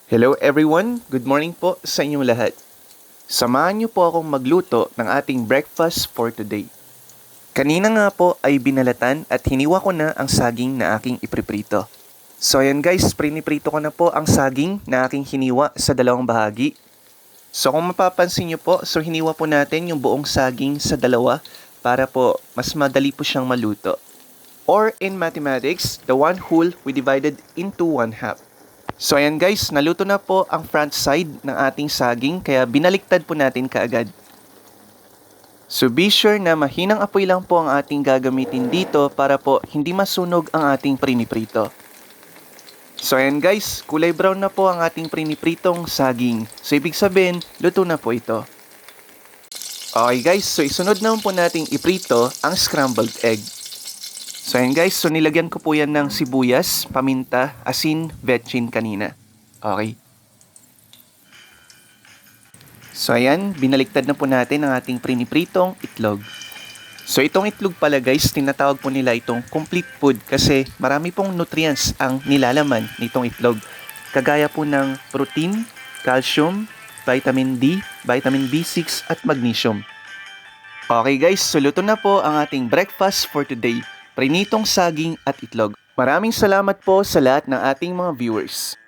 Hello everyone, good morning po sa inyong lahat. Samahan niyo po akong magluto ng ating breakfast for today. Kanina nga po ay binalatan at hiniwa ko na ang saging na aking ipriprito. So ayan guys, priniprito ko na po ang saging na aking hiniwa sa dalawang bahagi. So kung mapapansin niyo po, so hiniwa po natin yung buong saging sa dalawa para po mas madali po siyang maluto. Or in mathematics, the one whole we divided into one half. So ayan guys, naluto na po ang front side ng ating saging kaya binaliktad po natin kaagad. So be sure na mahinang apoy lang po ang ating gagamitin dito para po hindi masunog ang ating priniprito. So ayan guys, kulay brown na po ang ating prinipritong saging. So ibig sabihin, luto na po ito. Okay guys, so isunod naman po nating iprito ang scrambled egg. So ayan guys, so nilagyan ko po yan ng sibuyas, paminta, asin, vetchin kanina. Okay. So ayan, binaliktad na po natin ang ating prinipritong itlog. So itong itlog pala guys, tinatawag po nila itong complete food kasi marami pong nutrients ang nilalaman nitong itlog. Kagaya po ng protein, calcium, vitamin D, vitamin B6 at magnesium. Okay guys, so luto na po ang ating breakfast for today. Prinitong saging at itlog. Maraming salamat po sa lahat ng ating mga viewers.